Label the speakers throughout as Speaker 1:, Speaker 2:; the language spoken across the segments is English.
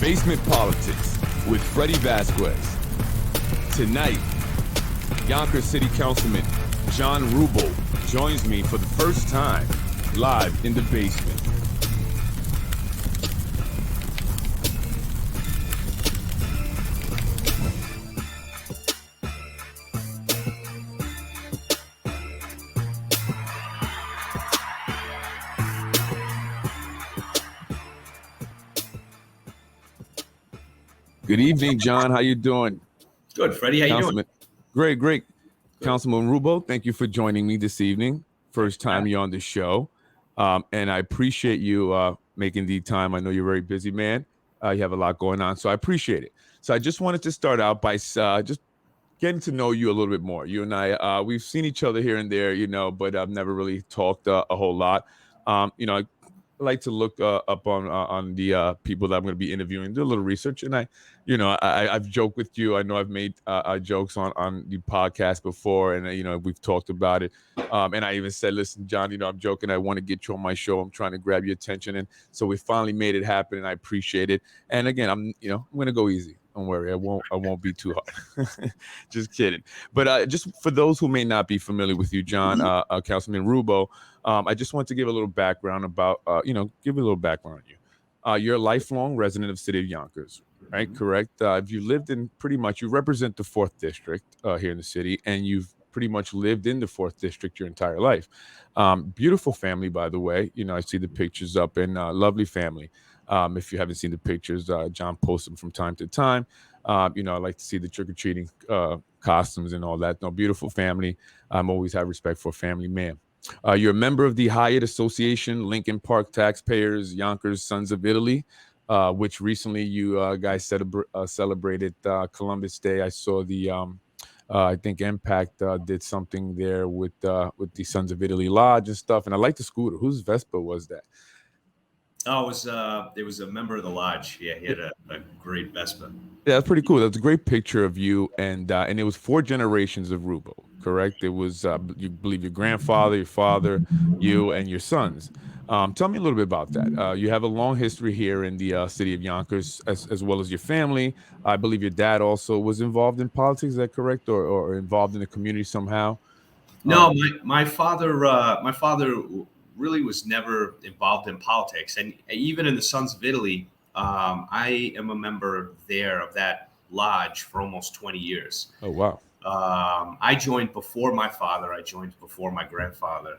Speaker 1: Basement Politics with Freddie Vasquez. Tonight, Yonkers City Councilman John Rubbo joins me for the first time live in the basement. Good evening, John. How you doing?
Speaker 2: Good, Freddie. How you doing?
Speaker 1: Great. Good. Councilman Rubbo, thank you for joining me this evening. First time you're on the show. And I appreciate you making the time. I know you're a very busy man. You have a lot going on, so I appreciate it. So I just wanted to start out by just getting to know you a little bit more. You and I, we've seen each other here and there, but I've never really talked a whole lot. I like to look up on the people that I'm going to be interviewing, do a little research, and I've joked with you. I know I've made jokes on the podcast before, and we've talked about it. And I even said, "Listen, John, I'm joking. I want to get you on my show. I'm trying to grab your attention." And so we finally made it happen, and I appreciate it. And again, I'm going to go easy. Don't worry, I won't be too hard. Just kidding. But just for those who may not be familiar with you, John, Councilman Rubbo, I just want to give a little background about, give a little background on you. You're a lifelong resident of the city of Yonkers, right? Mm-hmm. Correct. You lived in you represent the 4th district here in the city, and you've pretty much lived in the 4th district your entire life. Beautiful family, by the way. I see the pictures up, and lovely family. If you haven't seen the pictures, John posts them from time to time. I like to see the trick-or-treating costumes and all that. No, beautiful family. I'm always have respect for a family man. You're a member of the Hyatt Association, Lincoln Park Taxpayers, Yonkers Sons of Italy, which recently you guys celebrated Columbus Day. I saw the, I think Impact did something there with the Sons of Italy Lodge and stuff. And I like the scooter. Whose Vespa was that?
Speaker 2: Oh, it was a member of the lodge. Yeah, he had a great Vespa.
Speaker 1: Yeah, that's pretty cool. That's a great picture of you, and it was 4 generations of Rubbo, correct? It was, you believe, your grandfather, your father, you, and your sons. Tell me a little bit about that. You have a long history here in the city of Yonkers, as well as your family. I believe your dad also was involved in politics. Is that correct, or involved in the community somehow?
Speaker 2: No, my father really was never involved in politics, and even in the Sons of Italy. I am a member there of that lodge for almost 20 years.
Speaker 1: Oh, wow.
Speaker 2: I joined before my father. I joined before my grandfather,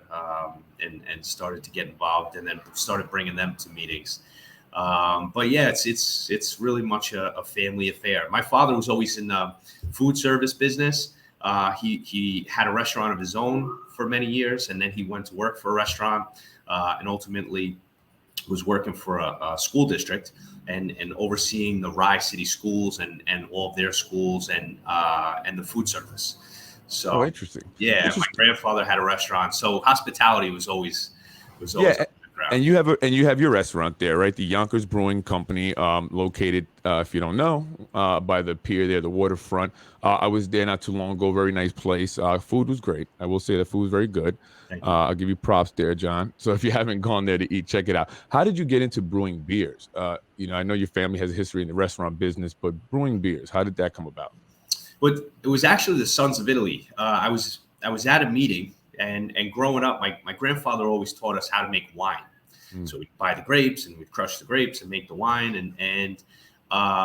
Speaker 2: and started to get involved, and then started bringing them to meetings. But yeah, it's really much a family affair. My father was always in the food service business. He had a restaurant of his own for many years, and then he went to work for a restaurant, and ultimately was working for a school district and overseeing the Rye City schools and all of their schools and the food service. So
Speaker 1: interesting.
Speaker 2: Yeah,
Speaker 1: interesting.
Speaker 2: My grandfather had a restaurant, so hospitality was always.
Speaker 1: Yeah, and you have your restaurant there, right? The Yonkers Brewing Company, located, if you don't know, by the pier there, the waterfront. I was there not too long ago. Very nice place. Food was great. I will say the food was very good. I'll give you props there, John. So if you haven't gone there to eat, check it out. How did you get into brewing beers? I know your family has a history in the restaurant business, but brewing beers, how did that come about?
Speaker 2: But it was actually the Sons of Italy. I was at a meeting. And growing up, my grandfather always taught us how to make wine. So we'd buy the grapes and we'd crush the grapes and make the wine. And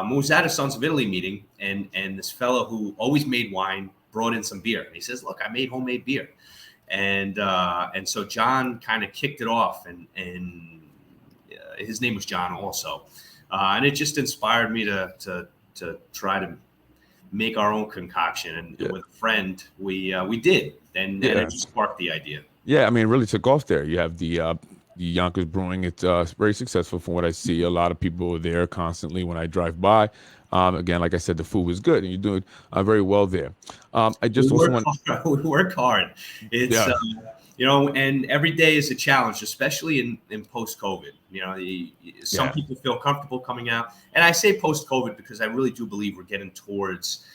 Speaker 2: we was at a Sons of Italy meeting, and this fellow who always made wine brought in some beer. And he says, "Look, I made homemade beer." And so John kind of kicked it off, and his name was John also. And it just inspired me to try to make our own concoction. And with a friend, we did. And it just sparked the idea.
Speaker 1: Yeah, I mean, it really took off there. You have the Yonkers Brewing. It's very successful from what I see. A lot of people are there constantly when I drive by. Again, like I said, the food was good, and you're doing very well there. I just
Speaker 2: we work hard. It's and every day is a challenge, especially in post-COVID. Some people feel comfortable coming out, and I say post-COVID because I really do believe we're getting towards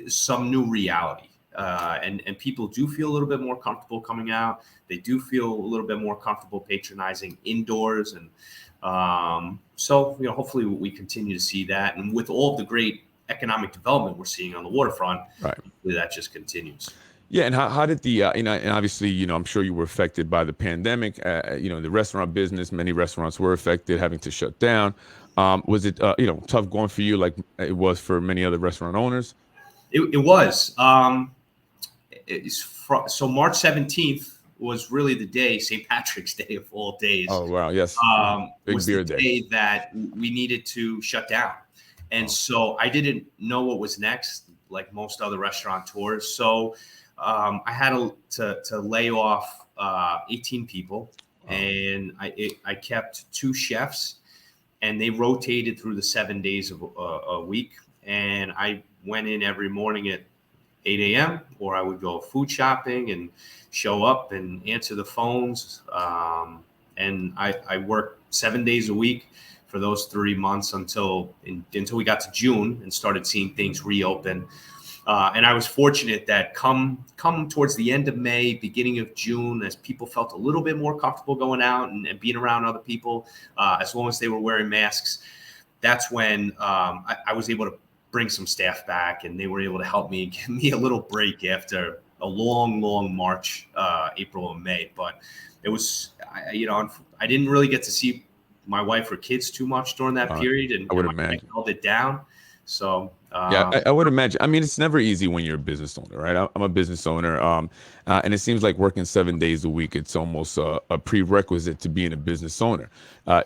Speaker 2: some new reality. And people do feel a little bit more comfortable coming out. They do feel a little bit more comfortable patronizing indoors. And So, hopefully we continue to see that. And with all of the great economic development we're seeing on the waterfront,
Speaker 1: Right.
Speaker 2: hopefully that just continues.
Speaker 1: Yeah, and how did the and obviously I'm sure you were affected by the pandemic. The restaurant business, many restaurants were affected, having to shut down. Was it tough going for you like it was for many other restaurant owners?
Speaker 2: It was. So March 17th was really the day, St. Patrick's Day of all days,
Speaker 1: Oh wow, yes, big
Speaker 2: was the
Speaker 1: beer day.
Speaker 2: day that we needed to shut down. And so I didn't know what was next, like most other restaurateurs. So I had to lay off 18 people, and I kept 2 chefs, and they rotated through the 7 days of a week. And I went in every morning at 8 a.m., or I would go food shopping and show up and answer the phones. And I worked 7 days a week for those 3 months until we got to June and started seeing things reopen. And I was fortunate that come towards the end of May, beginning of June, as people felt a little bit more comfortable going out and being around other people, as long as they were wearing masks, that's when I was able to bring some staff back, and they were able to help me give me a little break after a long March, April, and May. But it was, I didn't really get to see my wife or kids too much during that period, and
Speaker 1: I would
Speaker 2: my wife
Speaker 1: imagine.
Speaker 2: held it down. So
Speaker 1: Yeah, I would imagine. I mean, it's never easy when you're a business owner, right? I'm a business owner, and it seems like working 7 days a week, it's almost a prerequisite to being a business owner.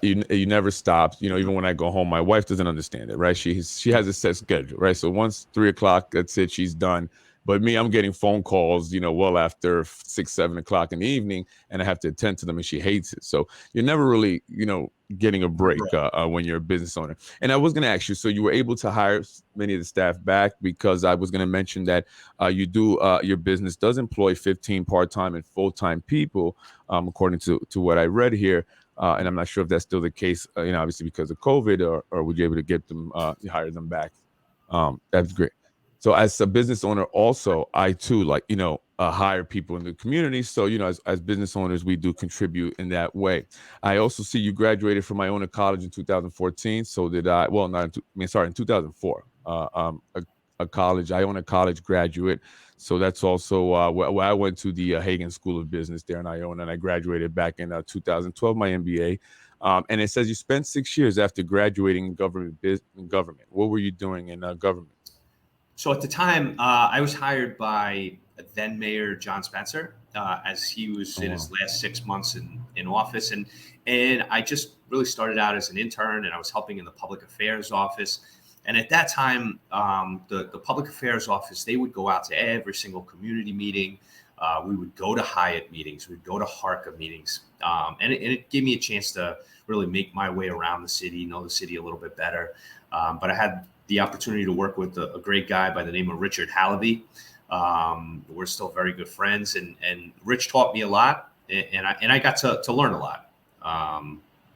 Speaker 1: You never stop. Even when I go home, my wife doesn't understand it, right? She has a set schedule, right? So once 3 o'clock, that's it, she's done. But me, I'm getting phone calls, well after 6, 7 o'clock in the evening, and I have to attend to them, and she hates it. So you're never really, getting a break when you're a business owner. And I was going to ask you, so you were able to hire many of the staff back, because I was going to mention that your business does employ 15 part-time and full-time people, according to what I read here. And I'm not sure if that's still the case, obviously because of COVID, or were you able to get them, hire them back? That's great. So as a business owner, also, I too, hire people in the community. So, as business owners, we do contribute in that way. I also see you graduated from Iona College in 2014. So did I. Well, not in 2004. A college, Iona College graduate. So that's also where I went to the Hagen School of Business there in Iona, and I graduated back in 2012, my MBA. And it says you spent 6 years after graduating in government. What were you doing in government?
Speaker 2: So at the time, I was hired by then Mayor John Spencer, as he was in his last 6 months in office, and I just really started out as an intern, and I was helping in the public affairs office. And at that time, the public affairs office, they would go out to every single community meeting. We would go to Hyatt meetings, we'd go to HARCA meetings, and it gave me a chance to really make my way around the city, know the city a little bit better. But I had the opportunity to work with a great guy by the name of Richard Hallaby. We're still very good friends, and Rich taught me a lot, and I got to learn a lot,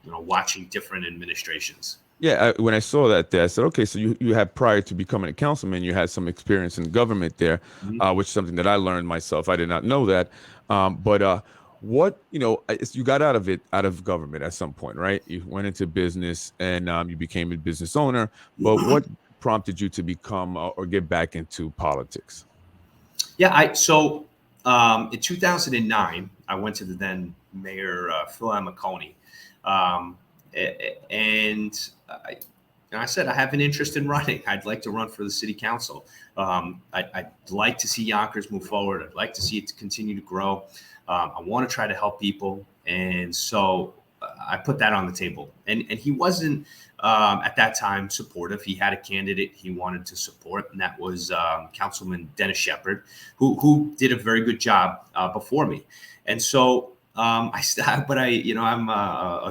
Speaker 2: watching different administrations.
Speaker 1: Yeah, when I saw that there, I said, okay, so you had, prior to becoming a councilman, you had some experience in government there, which is something that I learned myself. I did not know that. But what, you got out of government at some point, right? You went into business, and you became a business owner. But what prompted you to become or get back into politics?
Speaker 2: Yeah, in 2009, I went to the then Mayor Phil M. McConey, and I said I have an interest in running. I'd like to run for the city council. I'd like to see Yonkers move forward. I'd like to see it continue to grow. I want to try to help people, and so I put that on the table. And he wasn't at that time supportive. He had a candidate he wanted to support, and that was Councilman Dennis Shepard, who did a very good job before me. And so I'm a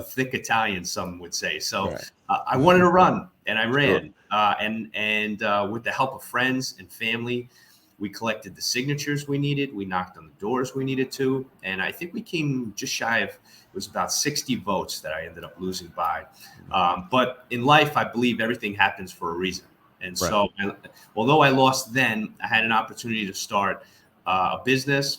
Speaker 2: thick Italian, some would say. So
Speaker 1: Right.
Speaker 2: I wanted to run, and I ran. And with the help of friends and family, we collected the signatures we needed. We knocked on the doors we needed to, and I think we came just shy of. It was about 60 votes that I ended up losing by. But in life, I believe everything happens for a reason. And so, although I lost then, I had an opportunity to start a business,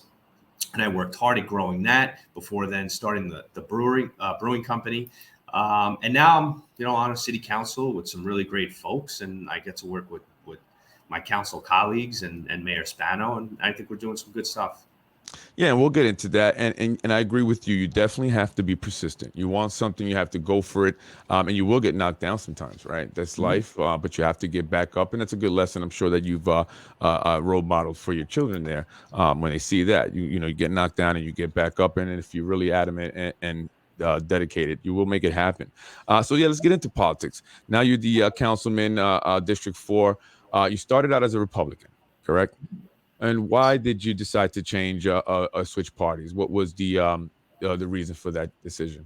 Speaker 2: and I worked hard at growing that before then starting the brewing company. And now I'm, on a city council with some really great folks, and I get to work with my council colleagues and Mayor Spano, and I think we're doing some good stuff.
Speaker 1: Yeah, and we'll get into that. And I agree with you. You definitely have to be persistent. You want something, you have to go for it. And you will get knocked down sometimes, right? That's life. But you have to get back up. And that's a good lesson. I'm sure that you've role modeled for your children there. When they see that, you get knocked down and you get back up. And if you're really adamant and dedicated, you will make it happen. So yeah, let's get into politics. Now you're the councilman, District 4. You started out as a Republican, correct? And why did you decide to change switch parties? What was the reason for that decision?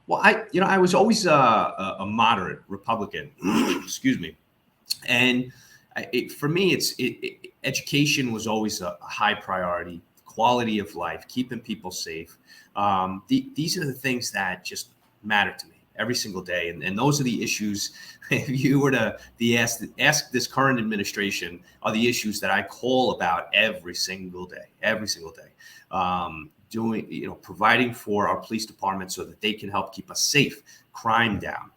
Speaker 2: Well, I was always a moderate Republican. Excuse me. And for me, education was always a high priority. Quality of life, keeping people safe. These are the things that just matter to me every single day, and those are the issues. If you were to be ask this current administration, are the issues that I call about every single day. Providing for our police department so that they can help keep us safe, crime down,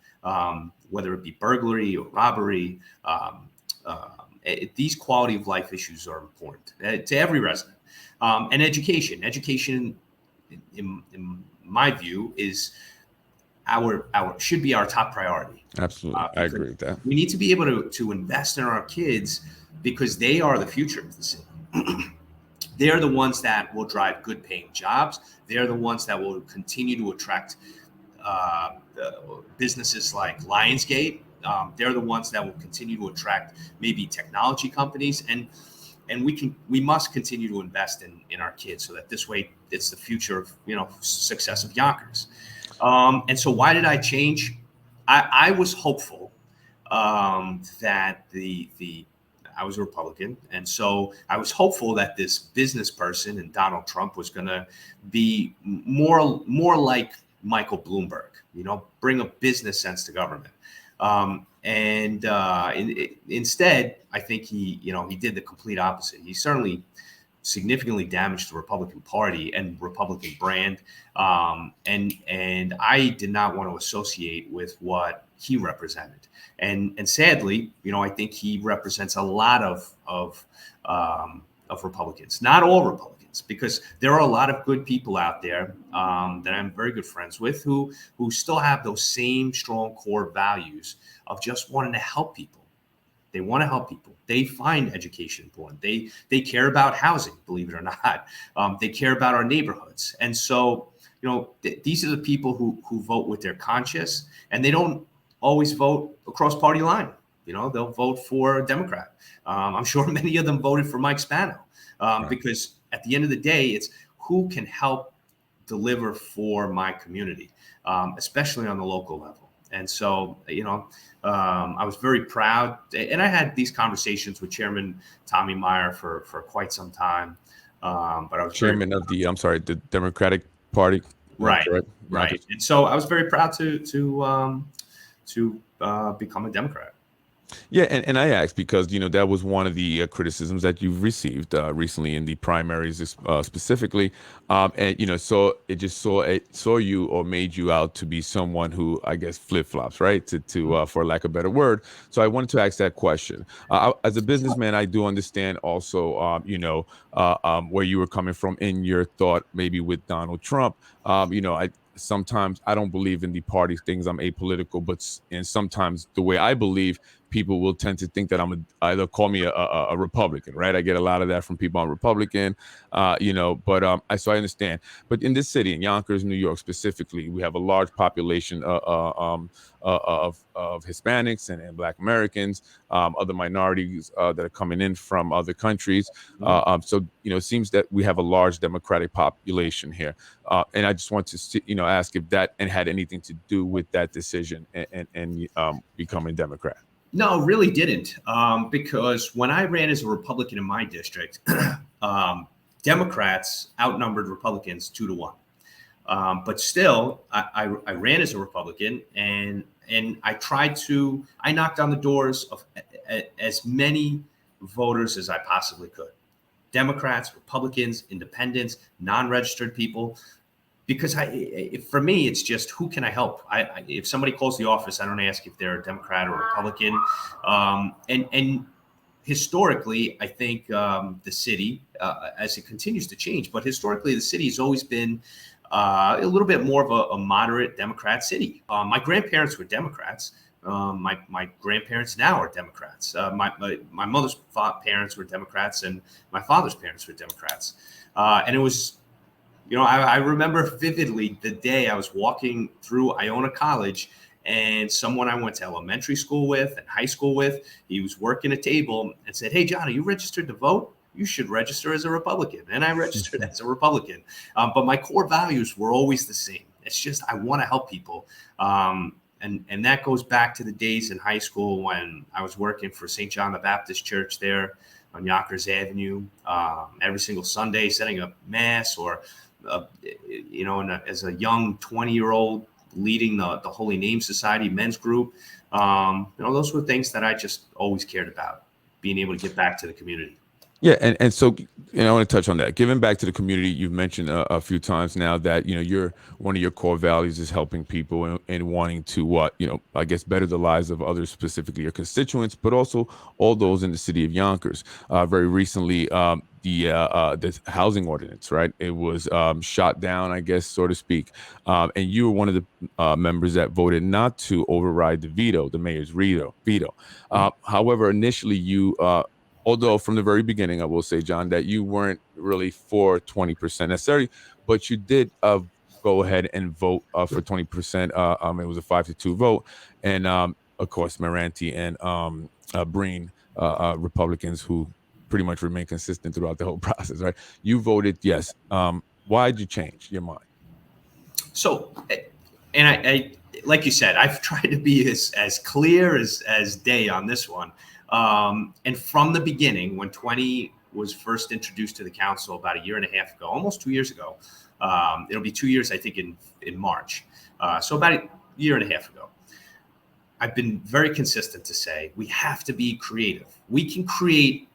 Speaker 2: whether it be burglary or robbery. These quality of life issues are important to every resident. And education, in my view, is our should be our top priority.
Speaker 1: Absolutely, I agree with that.
Speaker 2: We need to be able to invest in our kids because they are the future of the city. They are the ones that will drive good paying jobs. They are the ones that will continue to attract businesses like Lionsgate. They're the ones that will continue to attract maybe technology companies, and we must continue to invest in our kids so that this way it's the future of success of Yonkers. And so why did I change? I was hopeful that I was a Republican, and so I was hopeful that this business person and Donald Trump was going to be more like Michael Bloomberg, bring a business sense to government. Instead, I think he did the complete opposite. He certainly significantly damaged the Republican Party and Republican brand. And I did not want to associate with what he represented. And sadly, I think he represents a lot of Republicans, not all Republicans, because there are a lot of good people out there that I'm very good friends with who still have those same strong core values of just wanting to help people. They want to help people. They find education important. They care about housing, believe it or not. They care about our neighborhoods. And so, these are the people who vote with their conscience, and they don't always vote across party line. They'll vote for a Democrat. I'm sure many of them voted for Mike Spano because at the end of the day, it's who can help deliver for my community, especially on the local level. And so, I was very proud, and I had these conversations with Chairman Tommy Meyer for quite some time. But I was
Speaker 1: chairman of the Democratic Party,
Speaker 2: right?
Speaker 1: Right.
Speaker 2: And so I was very proud to become a Democrat.
Speaker 1: Yeah, and I asked because that was one of the criticisms that you've received recently in the primaries, specifically, and so it just saw you or made you out to be someone who I guess flip flops, right? To for lack of a better word. So I wanted to ask that question. As a businessman, I do understand also, where you were coming from in your thought, maybe with Donald Trump. Sometimes I don't believe in the party things. I'm apolitical, and sometimes the way I believe, people will tend to think that either call me a Republican, right? I get a lot of that from people. I'm Republican, but so I understand. But in this city, in Yonkers, New York specifically, we have a large population of Hispanics and Black Americans, other minorities that are coming in from other countries. So it seems that we have a large Democratic population here, and I just want to ask if that had anything to do with that decision and becoming Democrat.
Speaker 2: No, really didn't. Because when I ran as a Republican in my district, Democrats outnumbered Republicans 2-1. But still, I ran as a Republican, and I knocked on the doors of as many voters as I possibly could. Democrats, Republicans, independents, non-registered people, because for me, it's just, who can I help? If somebody calls the office, I don't ask if they're a Democrat or Republican. And historically, I think the city, as it continues to change, but historically the city has always been a little bit more of a moderate Democrat city. My grandparents were Democrats. My grandparents now are Democrats. My mother's parents were Democrats, and my father's parents were Democrats. And it was, I remember vividly the day I was walking through Iona College, and someone I went to elementary school with and high school with, he was working a table and said, "Hey, John, are you registered to vote? You should register as a Republican." And I registered as a Republican. But my core values were always the same. It's just, I want to help people. And that goes back to the days in high school when I was working for St. John the Baptist Church there on Yonkers Avenue, every single Sunday, setting up mass, or, as a young 20-year-old, leading the Holy Name Society men's group. Those were things that I just always cared about, being able to give back to the community.
Speaker 1: Yeah, and so I want to touch on that. Giving back to the community, you've mentioned a few times now that you're, one of your core values is helping people and wanting to I guess better the lives of others, specifically your constituents, but also all those in the city of Yonkers. Very recently, the housing ordinance, right? It was shot down, I guess, so to speak. And you were one of the members that voted not to override the mayor's veto. However, initially you although from the very beginning, I will say, John, that you weren't really for 20% necessarily, but you did go ahead and vote for 20%. It was a 5-2 vote. And of course, Maranti and Breen, Republicans who pretty much remain consistent throughout the whole process, right? You voted yes. Why did you change your mind?
Speaker 2: So, and I like you said, I've tried to be as clear as day on this one. And from the beginning, when 20 was first introduced to the council about a year and a half ago, almost 2 years ago, it'll be 2 years, I think, in March. So about a year and a half ago, I've been very consistent to say we have to be creative. We can create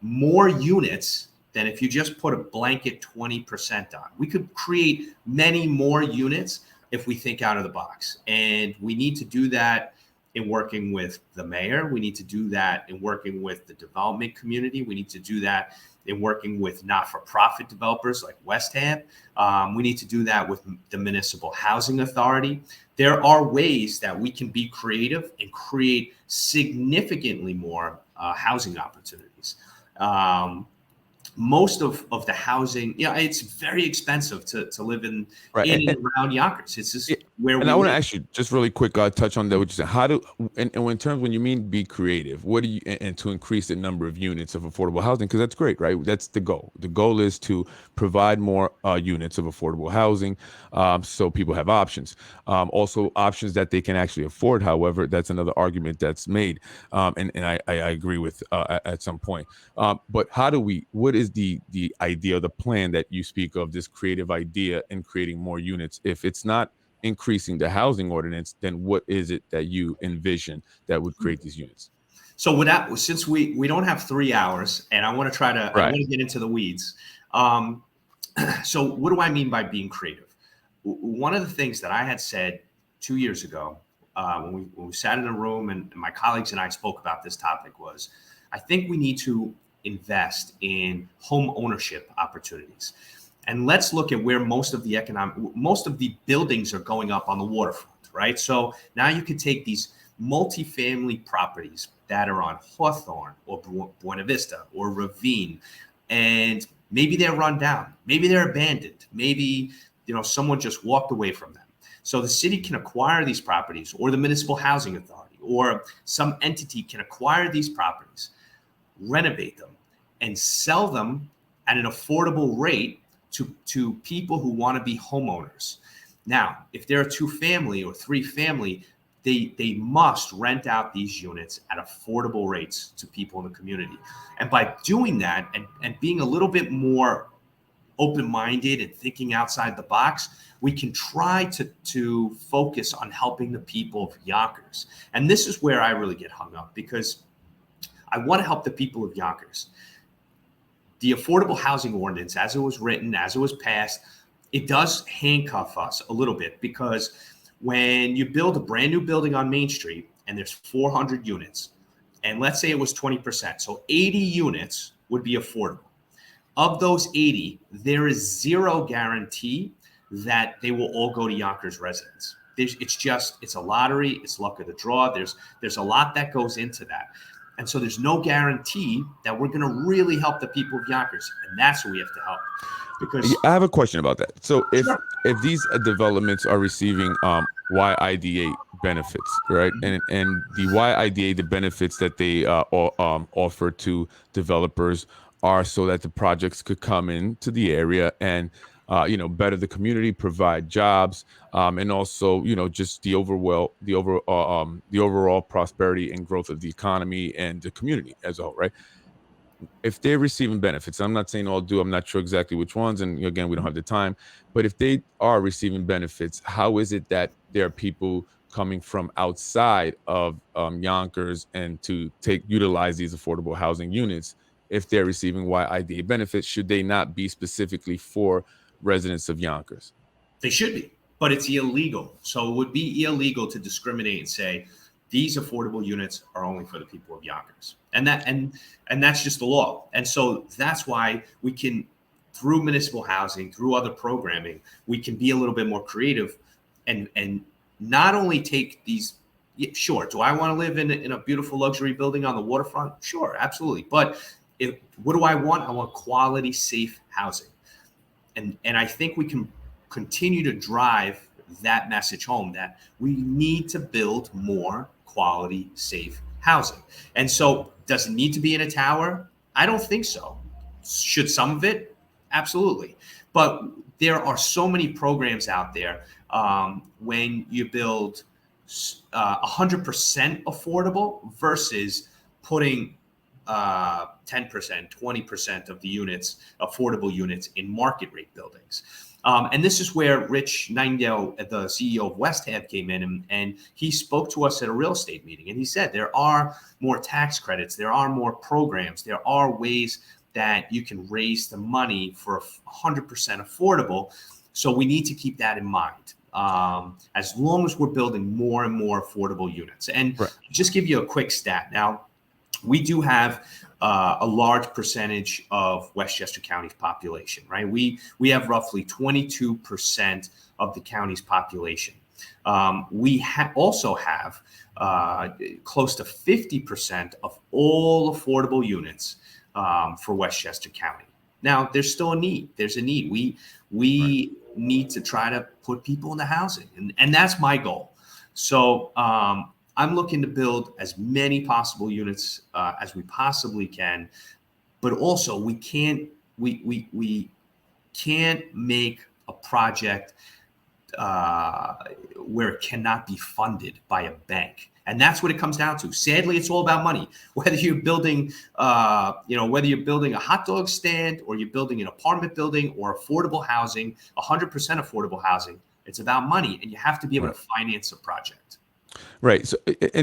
Speaker 2: more units than if you just put a blanket 20% on. We could create many more units if we think out of the box. And we need to do that in working with the mayor. We need to do that in working with the development community. We need to do that in working with not-for-profit developers like West Ham. We need to do that with the Municipal Housing Authority. There are ways that we can be creative and create significantly more housing opportunities. Most of the housing, it's very expensive to live in and around Yonkers. It's just where we. And
Speaker 1: I want to ask you just really quick, touch on that. What you said. How do and in terms when you mean be creative, what do you and to increase the number of units of affordable housing? Because that's great, right? That's the goal. The goal is to provide more units of affordable housing, so people have options. Also options that they can actually afford. However, that's another argument that's made, and I agree with at some point. But how do we? What is the idea, the plan that you speak of, this creative idea in creating more units? If it's not increasing the housing ordinance, then what is it that you envision that would create these units?
Speaker 2: So since we don't have 3 hours, and I want to I want to get into the weeds. So what do I mean by being creative? One of the things that I had said 2 years ago, when we sat in a room and my colleagues and I spoke about this topic, was I think we need to invest in home ownership opportunities. And let's look at where most of the buildings are going up on the waterfront, right? So now you can take these multifamily properties that are on Hawthorne or Buena Vista or Ravine, and maybe they're run down, maybe they're abandoned, maybe someone just walked away from them. So the city can acquire these properties, or the Municipal Housing Authority, or some entity can acquire these properties, renovate them, and sell them at an affordable rate to people who want to be homeowners. Now, if they're a 2-family or 3-family, they must rent out these units at affordable rates to people in the community. And by doing that and being a little bit more open-minded and thinking outside the box, we can try to focus on helping the people of Yonkers. And this is where I really get hung up, because I want to help the people of Yonkers. The affordable housing ordinance, as it was written, as it was passed, it does handcuff us a little bit, because when you build a brand new building on Main Street and there's 400 units, and let's say it was 20%, so 80 units would be affordable. Of those 80, there is zero guarantee that they will all go to Yonkers residents. It's a lottery. It's luck of the draw. There's a lot that goes into that. And so there's no guarantee that we're going to really help the people of Yonkers. And that's who we have to help. Because
Speaker 1: I have a question about that. So if
Speaker 2: Sure.
Speaker 1: if these developments are receiving YIDA benefits, right, and the YIDA, the benefits that they offer to developers are so that the projects could come into the area and better the community, provide jobs, and also just the overall prosperity and growth of the economy and the community as a whole, right? If they're receiving benefits, I'm not saying all do, I'm not sure exactly which ones, and again, we don't have the time, but if they are receiving benefits, how is it that there are people coming from outside of Yonkers and to utilize these affordable housing units? If they're receiving YIDA benefits, should they not be specifically for residents of Yonkers?
Speaker 2: They should be, but it's illegal. So it would be illegal to discriminate and say these affordable units are only for the people of Yonkers, and that's just the law. And so that's why we can, through municipal housing, through other programming, we can be a little bit more creative, and not only take these. Sure, do I want to live in a beautiful luxury building on the waterfront? Sure, absolutely. But what do I want? I want quality, safe housing. And I think we can continue to drive that message home, that we need to build more quality, safe housing. And so, does it need to be in a tower? I don't think so. Should some of it? Absolutely. But there are so many programs out there. When you build 100% affordable versus putting 10%, 20% of the units, affordable units, in market rate buildings. And this is where Rich Nightingale, the CEO of West Ave, came in, and he spoke to us at a real estate meeting. And he said there are more tax credits, there are more programs, there are ways that you can raise the money for 100% affordable. So we need to keep that in mind. As long as we're building more and more affordable units. And
Speaker 1: Right.
Speaker 2: Just give you a quick stat. Now, we do have a large percentage of Westchester County's population, right? We have roughly 22% of the county's population. We also have close to 50% of all affordable units for Westchester County. Now, there's still a need. There's a need. We need to try to put people into housing, and that's my goal. So I'm looking to build as many possible units as we possibly can, but also we can't make a project where it cannot be funded by a bank. And that's what it comes down to. Sadly, it's all about money. Whether you're building, whether you're building a hot dog stand, or you're building an apartment building, or affordable housing, 100% affordable housing, it's about money, and you have to be able to finance a project.
Speaker 1: Right. So,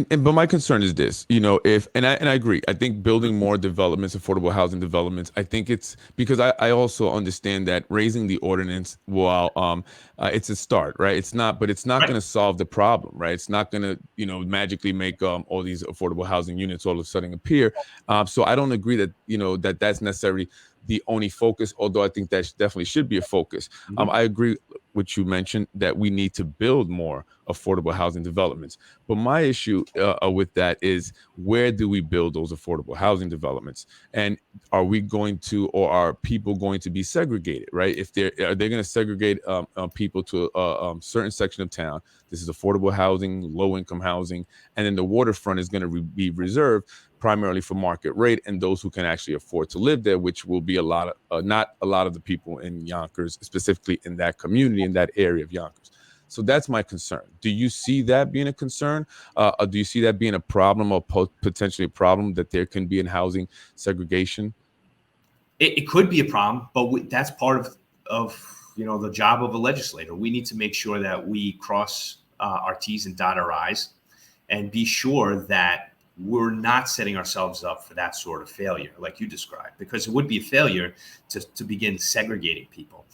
Speaker 1: but my concern is this, and I agree. I think building more developments, affordable housing developments, I think it's because I also understand that raising the ordinance, while it's a start, right? It's not
Speaker 2: Right.
Speaker 1: going to solve the problem, right? It's not going to, magically make all these affordable housing units all of a sudden appear. So I don't agree that that's necessarily the only focus, although I think that definitely should be a focus. I agree with you mentioned that we need to build more affordable housing developments. But my issue with that is, where do we build those affordable housing developments? And are we going to, or are people going to be segregated, right? If are they going to segregate people to a certain section of town? This is affordable housing, low income housing, and then the waterfront is going to be reserved primarily for market rate and those who can actually afford to live there, which will be not a lot of the people in Yonkers, specifically in that community, in that area of Yonkers. So that's my concern. Do you see that being a concern? Or do you see that being a problem, or potentially a problem, that there can be in housing segregation?
Speaker 2: It could be a problem, but that's part of the job of a legislator. We need to make sure that we cross our T's and dot our I's, and be sure that we're not setting ourselves up for that sort of failure like you described, because it would be a failure to begin segregating people.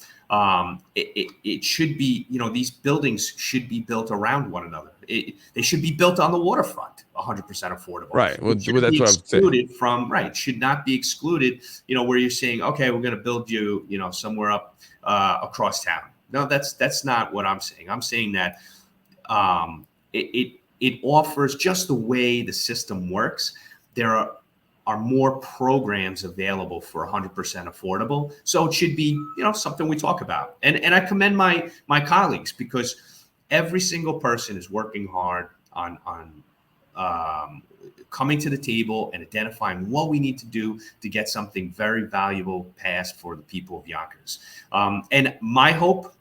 Speaker 2: It should be, these buildings should be built around one another. They should be built on the waterfront, 100% affordable.
Speaker 1: Right. Well,
Speaker 2: It
Speaker 1: that's what I'm saying.
Speaker 2: Should not be excluded, where you're saying, okay, we're going to build you, somewhere up across town. No, that's not what I'm saying. I'm saying that it offers, just the way the system works, there are more programs available for 100% affordable. So it should be, something we talk about. And I commend my colleagues, because every single person is working hard on coming to the table and identifying what we need to do to get something very valuable passed for the people of Yonkers. And my hope,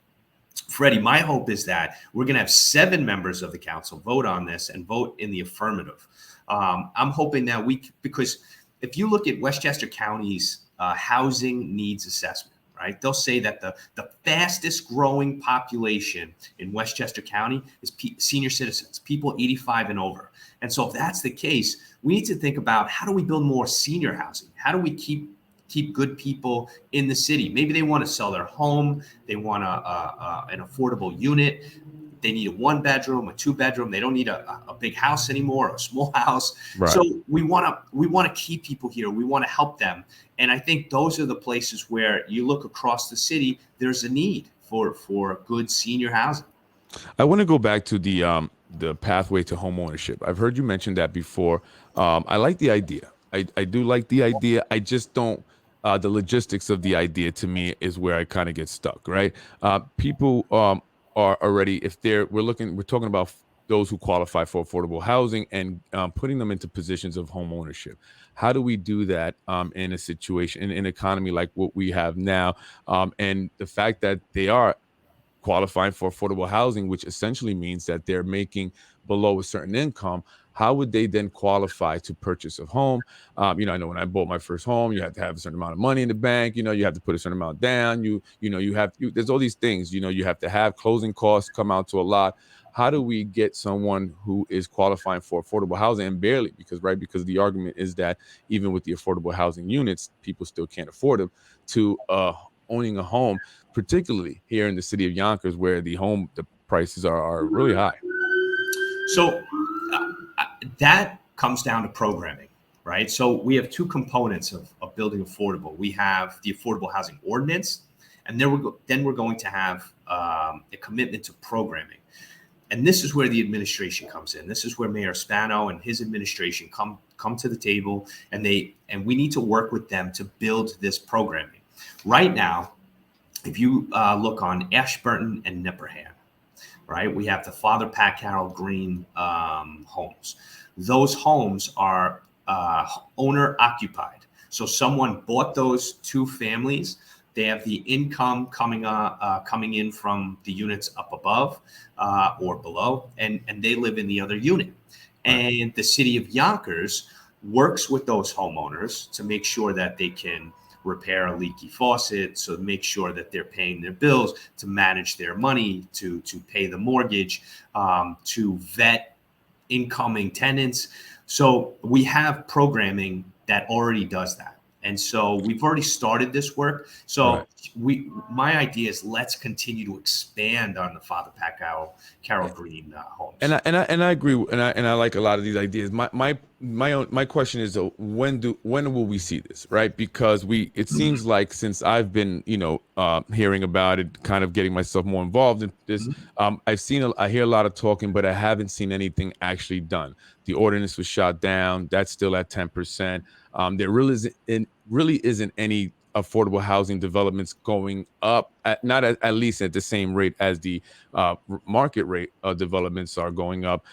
Speaker 2: Freddie, my hope is that we're going to have 7 members of the council vote on this and vote in the affirmative. I'm hoping that because if you look at Westchester County's housing needs assessment, right, they'll say that the fastest growing population in Westchester County is senior citizens, people 85 and over. And so if that's the case, we need to think about, how do we build more senior housing? How do we keep good people in the city? Maybe they want to sell their home. They want an affordable unit. They need a 1-bedroom, a 2-bedroom. They don't need a big house anymore, or a small house. Right. So we want to keep people here. We want to help them. And I think those are the places where you look across the city, there's a need for good senior housing.
Speaker 1: I want to go back to the pathway to home ownership. I've heard you mention that before. I like the idea. I do like the idea. I just don't. The logistics of the idea, to me, is where I kind of get stuck. Right? People are already, we're talking about those who qualify for affordable housing and putting them into positions of home ownership. How do we do that in a situation, in an economy like what we have now, and the fact that they are qualifying for affordable housing, which essentially means that they're making below a certain income? How would they then qualify to purchase a home? I know when I bought my first home, you have to have a certain amount of money in the bank. You have to put a certain amount down. There's all these things. You have to have closing costs come out to a lot. How do we get someone who is qualifying for affordable housing, and barely, because the argument is that even with the affordable housing units, people still can't afford them, to owning a home, particularly here in the city of Yonkers, where the prices are really high?
Speaker 2: So that comes down to programming, right? So we have 2 components of building affordable. We have the affordable housing ordinance, and then we're going to have a commitment to programming. And this is where the administration comes in. This is where Mayor Spano and his administration come to the table, and we need to work with them to build this programming. Right now, if you look on Ashburton and Nipperham, right, we have the Father Pat Carroll Green homes. Those homes are owner occupied. So someone bought those 2 families. They have the income coming in from the units up above or below, and they live in the other unit. And the city of Yonkers works with those homeowners to make sure that they can repair a leaky faucet, so make sure that they're paying their bills, to manage their money, to pay the mortgage, to vet incoming tenants. So we have programming that already does that. And so we've already started this work. So my idea is, let's continue to expand on the Father Pat Carroll Green homes.
Speaker 1: And I agree, and I like a lot of these ideas. My question is, when will we see this, right? Because it seems like, since I've been hearing about it, kind of getting myself more involved in this, I hear a lot of talking, but I haven't seen anything actually done. The ordinance was shot down. That's still at 10%. There really isn't any affordable housing developments going up, at least at the same rate as the market rate of developments are going up.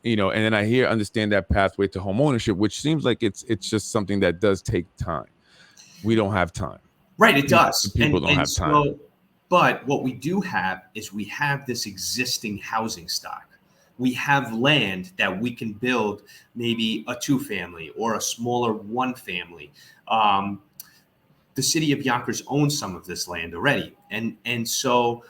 Speaker 1: And then I understand that pathway to home ownership, which seems like it's just something that does take time. We don't have time.
Speaker 2: Right, it does.
Speaker 1: People don't have time.
Speaker 2: But what we do have is, we have this existing housing stock. We have land that we can build maybe a 2-family or a smaller 1-family. The city of Yonkers owns some of this land already. And so,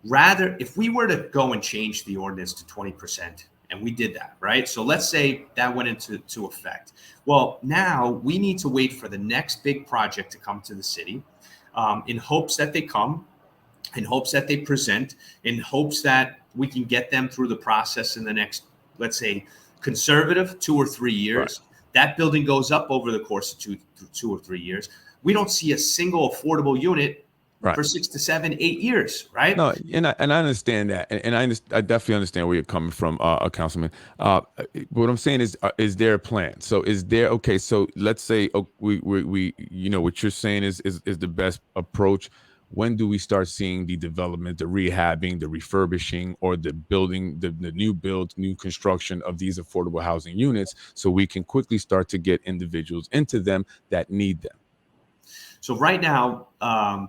Speaker 2: rather, if we were to go and change the ordinance to 20% And we did that, right? So let's say that went into effect. Well, now we need to wait for the next big project to come to the city, in hopes that they come, in hopes that they present, in hopes that we can get them through the process in the next, let's say, conservative 2 or 3 years. Right. That building goes up over the course of two or 3 years. We don't see a single affordable unit for 6 to 7, 8 years, right?
Speaker 1: No, and I understand that, and I definitely understand where you're coming from, Councilman. What I'm saying is there a plan? So is there, okay? So let's say we what you're saying is the best approach. When do we start seeing the development, the rehabbing, the refurbishing, or the building, the new build, new construction of these affordable housing units, so we can quickly start to get individuals into them that need them?
Speaker 2: So right now,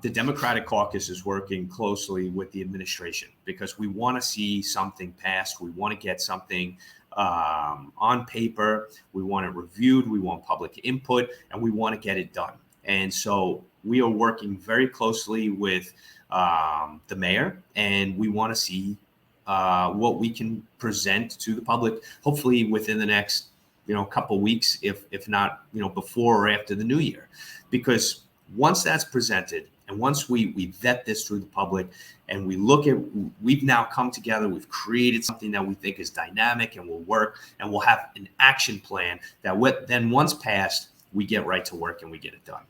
Speaker 2: the Democratic caucus is working closely with the administration because we want to see something passed. We want to get something on paper. We want it reviewed. We want public input, and we want to get it done. And so we are working very closely with the mayor, and we want to see what we can present to the public, hopefully within the next couple weeks, if not before or after the new year, because once that's presented and once we vet this through the public and we look at, we've now come together, we've created something that we think is dynamic and will work, and we'll have an action plan that then once passed, we get right to work and we get it done.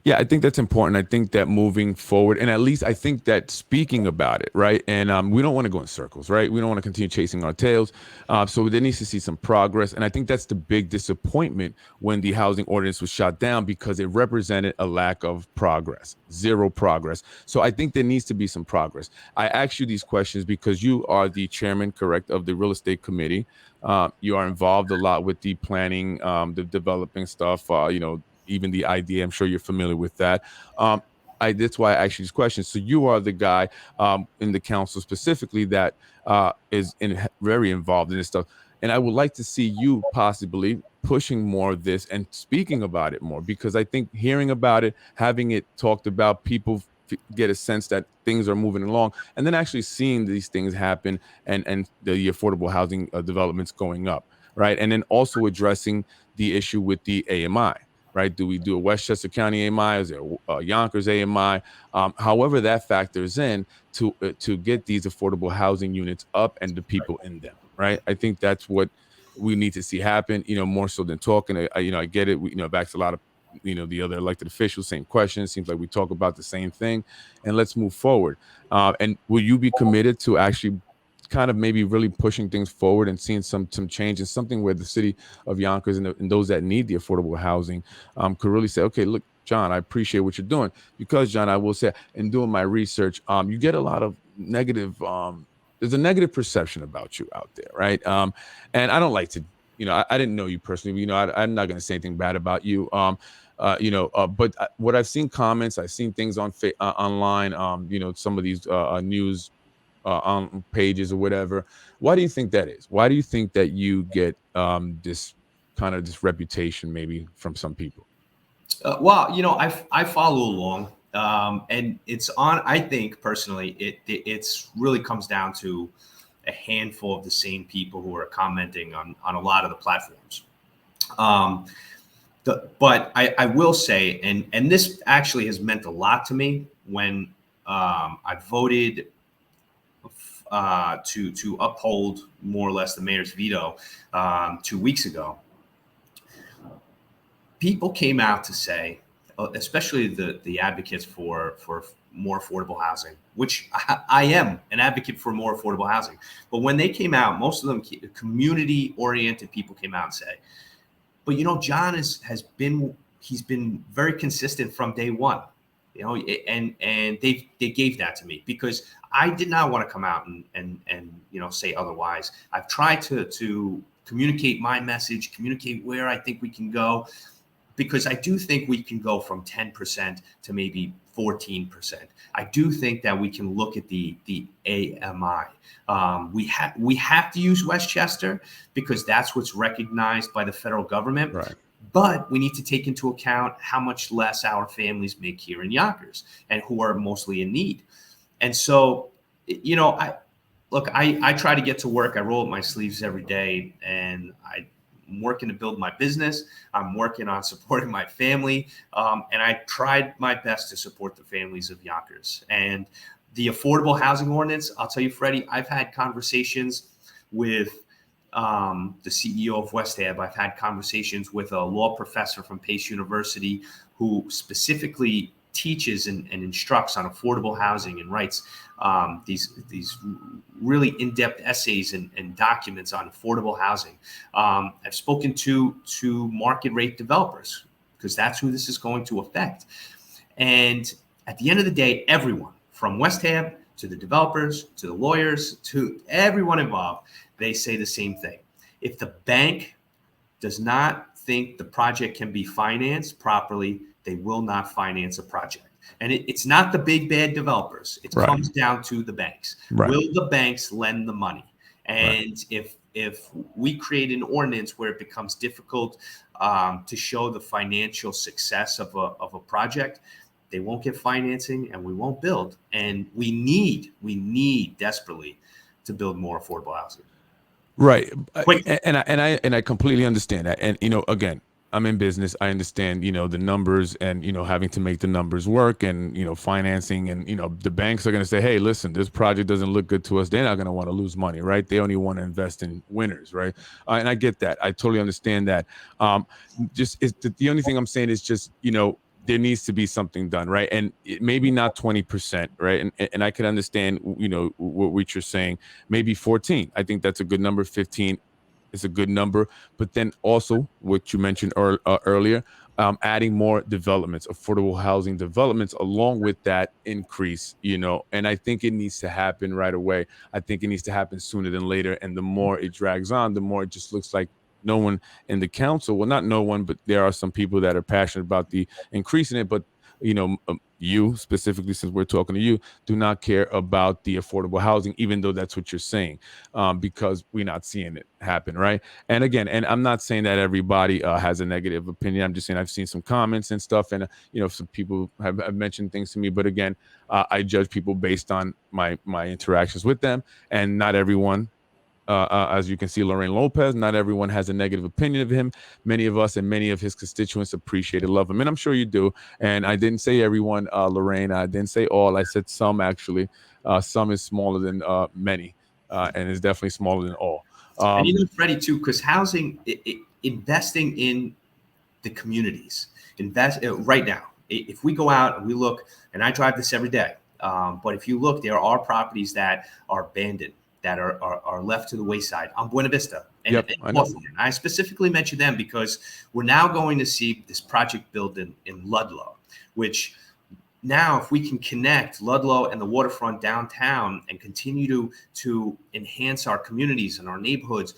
Speaker 1: Yeah, I think that's important. I think that moving forward, and at least I think that speaking about it, right? And we don't want to go in circles, right? We don't want to continue chasing our tails. So there needs to see some progress. And I think that's the big disappointment when the housing ordinance was shot down, because it represented a lack of progress, zero progress. So I think there needs to be some progress. I ask you these questions because you are the chairman, correct, of the real estate committee. You are involved a lot with the planning, the developing stuff, even the idea. I'm sure you're familiar with that. That's why I asked you these questions. So you are the guy in the council specifically that is very involved in this stuff. And I would like to see you possibly pushing more of this and speaking about it more, because I think hearing about it, having it talked about, people get a sense that things are moving along, and then actually seeing these things happen and the affordable housing developments going up, right? And then also addressing the issue with the AMI. Right? Do we do a Westchester County AMI? Is there a Yonkers AMI? However that factors in to get these affordable housing units up and the people in them, right? I think that's what we need to see happen, more so than talking. I get it. Back to a lot of, the other elected officials, same question. Seems like we talk about the same thing, and let's move forward. And will you be committed to actually kind of maybe really pushing things forward and seeing some change, and something where the city of Yonkers and those that need the affordable housing could really say, okay, look, John, I appreciate what you're doing, because John, I will say, in doing my research, you get a lot of negative, there's a negative perception about you out there, right? And I don't like to, I didn't know you personally, I'm not going to say anything bad about you. But what I've seen comments, I've seen things on online, some of these news on pages or whatever. Why do you think that is? Why do you think that you get this kind of this reputation maybe from some people?
Speaker 2: Well, I follow along, and it's on. I think personally, it's really comes down to a handful of the same people who are commenting on a lot of the platforms. But I will say, and this actually has meant a lot to me when I voted to uphold more or less the mayor's veto 2 weeks ago. People came out to say, especially the advocates for more affordable housing, which I am an advocate for more affordable housing. But when they came out, most of them community-oriented people came out and say, but John he's been very consistent from day one. And they gave that to me because I did not want to come out and say otherwise. I've tried to communicate my message, communicate where I think we can go, because I do think we can go from 10% to maybe 14%. I do think that we can look at the AMI. We have to use Westchester because that's what's recognized by the federal government.
Speaker 1: Right.
Speaker 2: But we need to take into account how much less our families make here in Yonkers and who are mostly in need. And so, look, I try to get to work. I roll up my sleeves every day, and I'm working to build my business. I'm working on supporting my family, and I tried my best to support the families of Yonkers. And the affordable housing ordinance, I'll tell you, Freddie, I've had conversations with the CEO of West Ave. I've had conversations with a law professor from Pace University who specifically teaches and instructs on affordable housing and writes these really in-depth essays and documents on affordable housing. I've spoken to market rate developers because that's who this is going to affect. And at the end of the day, everyone from West Ave to the developers, to the lawyers, to everyone involved, they say the same thing. If the bank does not think the project can be financed properly, they will not finance a project. And it's not the big bad developers. It comes down to the banks. Will the banks lend the money? And if we create an ordinance where it becomes difficult to show the financial success of a project, they won't get financing and we won't build. And we need desperately to build more affordable housing.
Speaker 1: Right. And I completely understand that. And, again, I'm in business. I understand, the numbers and, having to make the numbers work and, financing and, the banks are going to say, hey, listen, this project doesn't look good to us. They're not going to want to lose money, right? They only want to invest in winners, right? And I get that. I totally understand that. The only thing I'm saying is just, there needs to be something done, right? And maybe not 20%, right? And I can understand, what you're saying. Maybe 14. I think that's a good number. 15 is a good number. But then also what you mentioned earlier, adding more developments, affordable housing developments, along with that increase, and I think it needs to happen right away. I think it needs to happen sooner than later. And the more it drags on, the more it just looks like no one in the council, well, not no one, but there are some people that are passionate about the increasing it. But, you specifically, since we're talking to you, do not care about the affordable housing, even though that's what you're saying, because we're not seeing it happen. Right. And again, and I'm not saying that everybody has a negative opinion. I'm just saying I've seen some comments and stuff. And, some people have mentioned things to me. But again, I judge people based on my interactions with them, and not everyone. As you can see, Lorraine Lopez, not everyone has a negative opinion of him. Many of us and many of his constituents appreciate and love him. And I'm sure you do. And I didn't say everyone, Lorraine. I didn't say all. I said some, actually. Some is smaller than many, and is definitely smaller than all.
Speaker 2: And Freddie, too, because housing, investing in the communities, right now. If we go out and we look, and I drive this every day, but if you look, there are properties that are abandoned, that are left to the wayside on Buena Vista and I specifically mention them because we're now going to see this project build in Ludlow, which now if we can connect Ludlow and the waterfront downtown and continue to enhance our communities and our neighborhoods,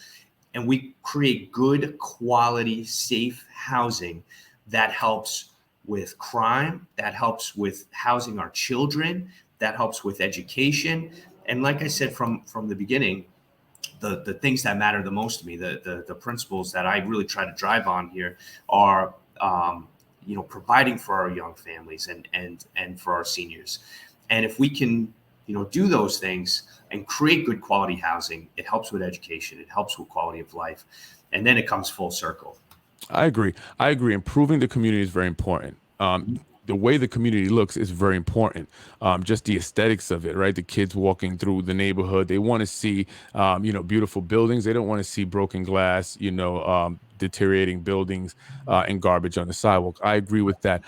Speaker 2: and we create good quality, safe housing that helps with crime, that helps with housing our children, that helps with education. And like I said from the beginning, the things that matter the most to me, the principles that I really try to drive on here are, providing for our young families and for our seniors. And if we can, do those things and create good quality housing, it helps with education, it helps with quality of life, and then it comes full circle.
Speaker 1: I agree. Improving the community is very important. The way the community looks is very important. Just the aesthetics of it, right? The kids walking through the neighborhood, they want to see, beautiful buildings. They don't want to see broken glass, deteriorating buildings and garbage on the sidewalk. I agree with that.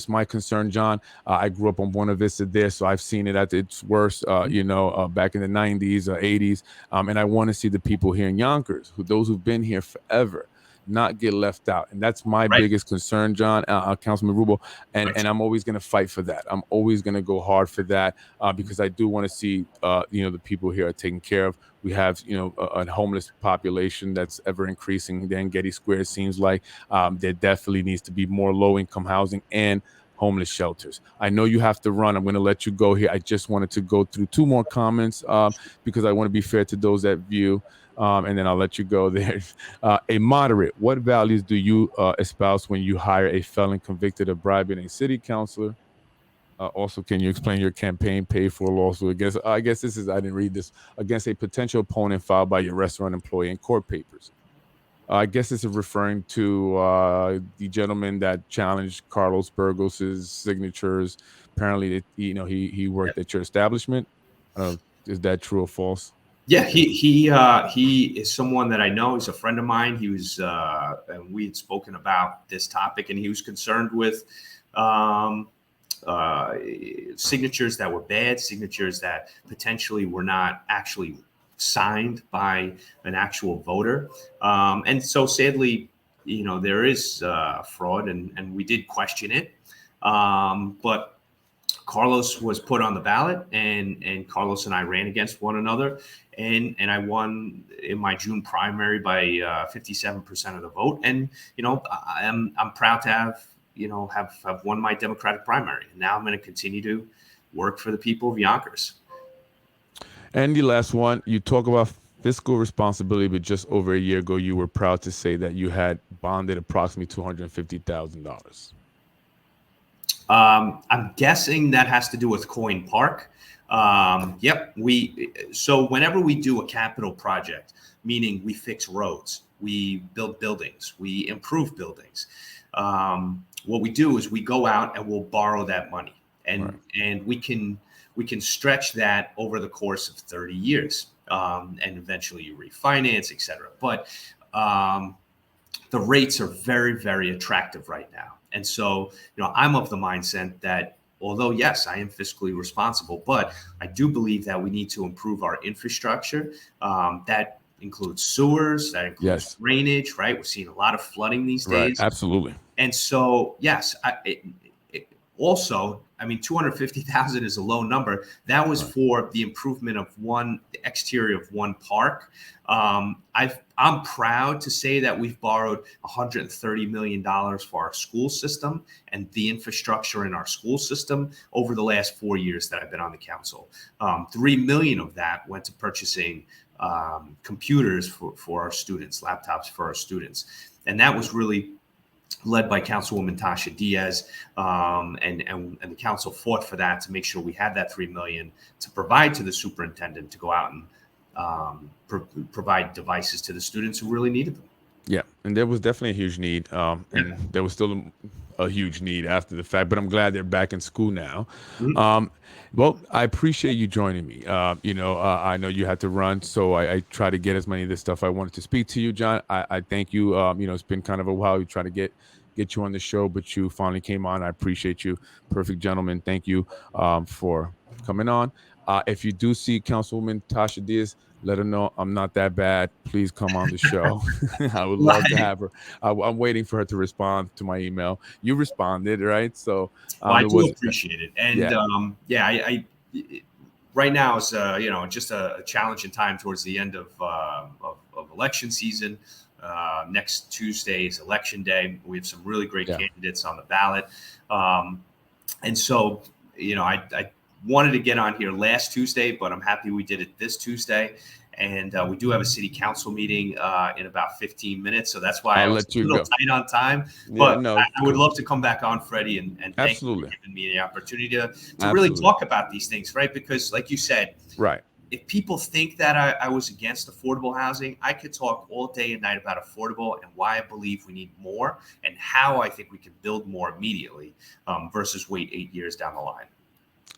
Speaker 1: My concern, John, I grew up on Buena Vista there, so I've seen it at its worst, back in the 90s or 80s. And I want to see the people here in Yonkers, those who've been here forever, not get left out. And that's my biggest concern, John, Councilman Rubbo. And I'm always going to fight for that. I'm always going to go hard for that because I do want to see, the people here are taken care of. We have, a homeless population that's ever increasing. Then Getty Square, it seems like there definitely needs to be more low-income housing and homeless shelters. I know you have to run. I'm going to let you go here. I just wanted to go through two more comments because I want to be fair to those that view. And then I'll let you go there. A moderate, what values do you espouse when you hire a felon convicted of bribing a city councilor? Also, can you explain your campaign paid for lawsuit against? I guess this is, I didn't read this, against a potential opponent filed by your restaurant employee in court papers. I guess this is referring to the gentleman that challenged Carlos Burgos's signatures. Apparently, he worked at your establishment. Is that true or false?
Speaker 2: Yeah, he is someone that I know. He's a friend of mine. He was, and we had spoken about this topic, and he was concerned with um, signatures that were bad, signatures that potentially were not actually signed by an actual voter. And so sadly, there is fraud, and we did question it. But Carlos was put on the ballot, and Carlos and I ran against one another, and I won in my June primary by 57% of the vote. And I'm proud to have won my Democratic primary, and now I'm going to continue to work for the people of Yonkers.
Speaker 1: And the last one, you talk about fiscal responsibility, but just over a year ago, you were proud to say that you had bonded approximately $250,000.
Speaker 2: I'm guessing that has to do with Coyne Park. Yep. So whenever we do a capital project, meaning we fix roads, we build buildings, we improve buildings. What we do is we go out and we'll borrow that money, and we can stretch that over the course of 30 years, and eventually you refinance, et cetera. But the rates are very, very attractive right now. And so, I'm of the mindset that although, yes, I am fiscally responsible, but I do believe that we need to improve our infrastructure. That includes sewers, that includes drainage, right? We're seeing a lot of flooding these days.
Speaker 1: Absolutely.
Speaker 2: And so, yes, also, I mean, 250,000 is a low number. That was for the improvement of the exterior of one park. I'm proud to say that we've borrowed $130 million for our school system and the infrastructure in our school system over the last 4 years that I've been on the council. $3 million of that went to purchasing computers for our students, laptops for our students. And that was really led by Councilwoman Tasha Diaz, and the council fought for that to make sure we had that $3 million to provide to the superintendent to go out and provide devices to the students who really needed them.
Speaker 1: Yeah, and there was definitely a huge need, and there was still a huge need after the fact. But I'm glad they're back in school now. Mm-hmm. Well, I appreciate you joining me. I know you had to run, so I try to get as many of this stuff I wanted to speak to you, John. I thank you. It's been kind of a while. We try to get you on the show, but you finally came on. I appreciate you. Perfect gentleman. Thank you for coming on. If you do see Councilwoman Tasha Diaz, let her know I'm not that bad. Please come on the show. I would love to have her. I'm waiting for her to respond to my email. You responded, right? So
Speaker 2: I do appreciate it. And I right now is just a challenging time towards the end of election season. Next Tuesday is election day. We have some really great candidates on the ballot, and so I wanted to get on here last Tuesday, but I'm happy we did it this Tuesday. And we do have a city council meeting in about 15 minutes. So that's why I was a little tight on time. But I would love to come back on, Freddie, and thank you for giving me the opportunity to really talk about these things, right? Because like you said, if people think that I was against affordable housing, I could talk all day and night about affordable and why I believe we need more and how I think we can build more immediately versus wait 8 years down the line.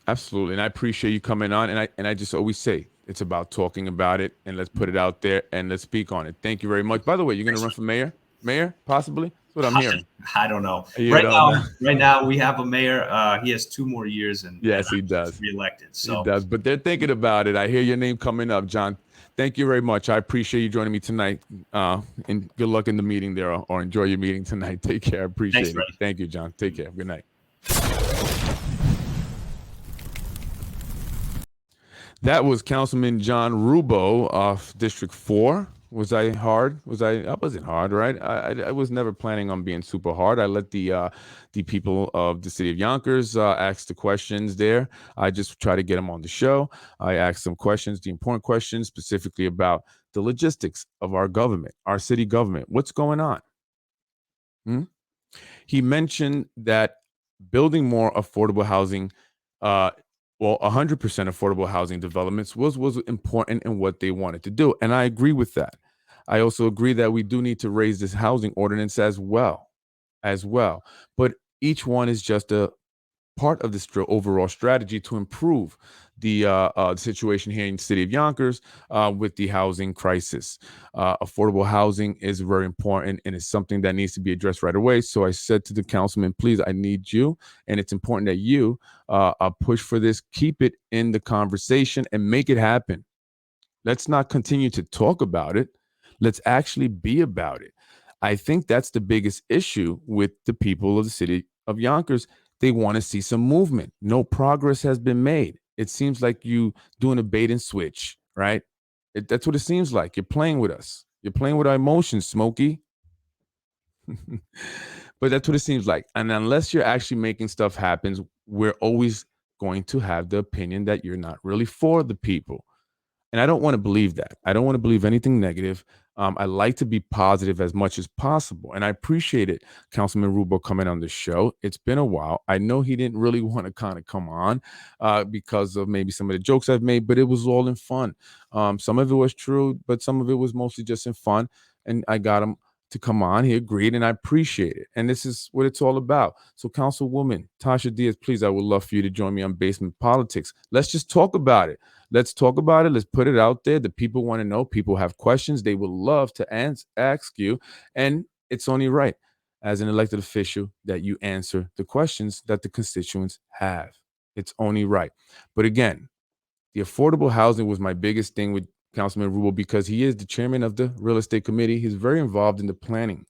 Speaker 1: Absolutely. And I appreciate you coming on. And I just always say it's about talking about it, and let's put it out there and let's speak on it. Thank you very much. By the way, you're going to run for mayor? Mayor, possibly? That's what I'm hearing.
Speaker 2: I don't know. Right now we have a mayor. He has 2 more years, and
Speaker 1: he does.
Speaker 2: Reelected. So
Speaker 1: he does. But they're thinking about it. I hear your name coming up, John. Thank you very much. I appreciate you joining me tonight. And good luck in the meeting there, or enjoy your meeting tonight. Take care. I appreciate it. Thank you, John. Take care. Good night. That was Councilman John Rubbo of District 4. Was I hard? I wasn't hard, right? I was never planning on being super hard. I let the people of the city of Yonkers ask the questions there. I just try to get them on the show. I asked some questions, the important questions, specifically about the logistics of our government, our city government. What's going on? He mentioned that building more affordable housing well, 100% affordable housing developments was important in what they wanted to do, and I agree with that. I also agree that we do need to raise this housing ordinance as well. But each one is just a part of this overall strategy to improve the situation here in the city of Yonkers with the housing crisis. Affordable housing is very important and it's something that needs to be addressed right away. So I said to the councilman, please, I need you, and it's important that you push for this, keep it in the conversation, and make it happen. Let's not continue to talk about it. Let's actually be about it. I think that's the biggest issue with the people of the city of Yonkers. They want to see some movement. No progress has been made. It seems like you doing a bait and switch, right? That's what it seems like. You're playing with us. You're playing with our emotions, Smokey. But that's what it seems like. And unless you're actually making stuff happen, we're always going to have the opinion that you're not really for the people. And I don't want to believe that. I don't want to believe anything negative. I like to be positive as much as possible. And I appreciate it, Councilman Rubbo, coming on the show. It's been a while. I know he didn't really want to kind of come on because of maybe some of the jokes I've made, but it was all in fun. Some of it was true, but some of it was mostly just in fun. And I got him to come on. He agreed, and I appreciate it. And this is what it's all about. So, Councilwoman Tasha Diaz, please, I would love for you to join me on Basement Politics. Let's just talk about it. Let's talk about it. Let's put it out there. The people want to know. People have questions. They would love to ask you. And it's only right, as an elected official, that you answer the questions that the constituents have. It's only right. But again, the affordable housing was my biggest thing with Councilman Rubbo because he is the chairman of the real estate committee. He's very involved in the planning.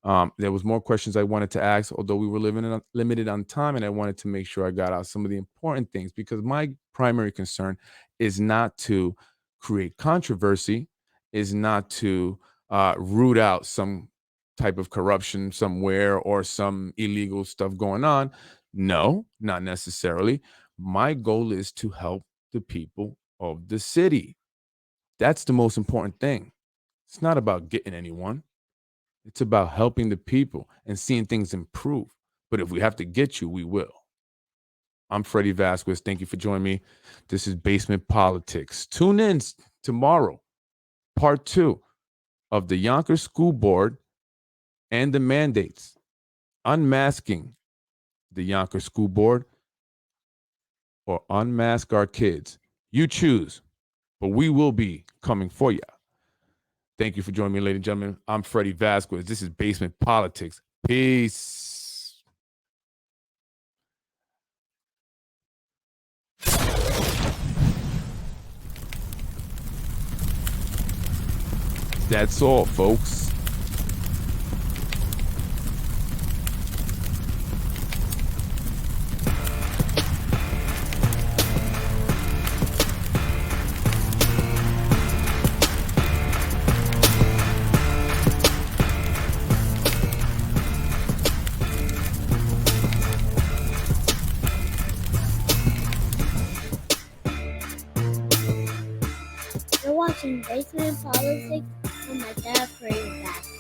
Speaker 1: There was more questions I wanted to ask, although we were limited on time, and I wanted to make sure I got out some of the important things because my primary concern is not to create controversy, is not to root out some type of corruption somewhere or some illegal stuff going on. No, not necessarily. My goal is to help the people of the city. That's the most important thing. It's not about getting anyone. It's about helping the people and seeing things improve. But if we have to get you, we will. I'm Freddie Vasquez. Thank you for joining me. This is Basement Politics. Tune in tomorrow, part 2 of the Yonkers School Board and the mandates, unmasking the Yonkers School Board or unmask our kids. You choose, but we will be coming for you. Thank you for joining me, ladies and gentlemen. I'm Freddie Vasquez. This is Basement Politics. Peace. That's all, folks.
Speaker 3: You're watching Basement Politics with my dad, Freddie Vasquez.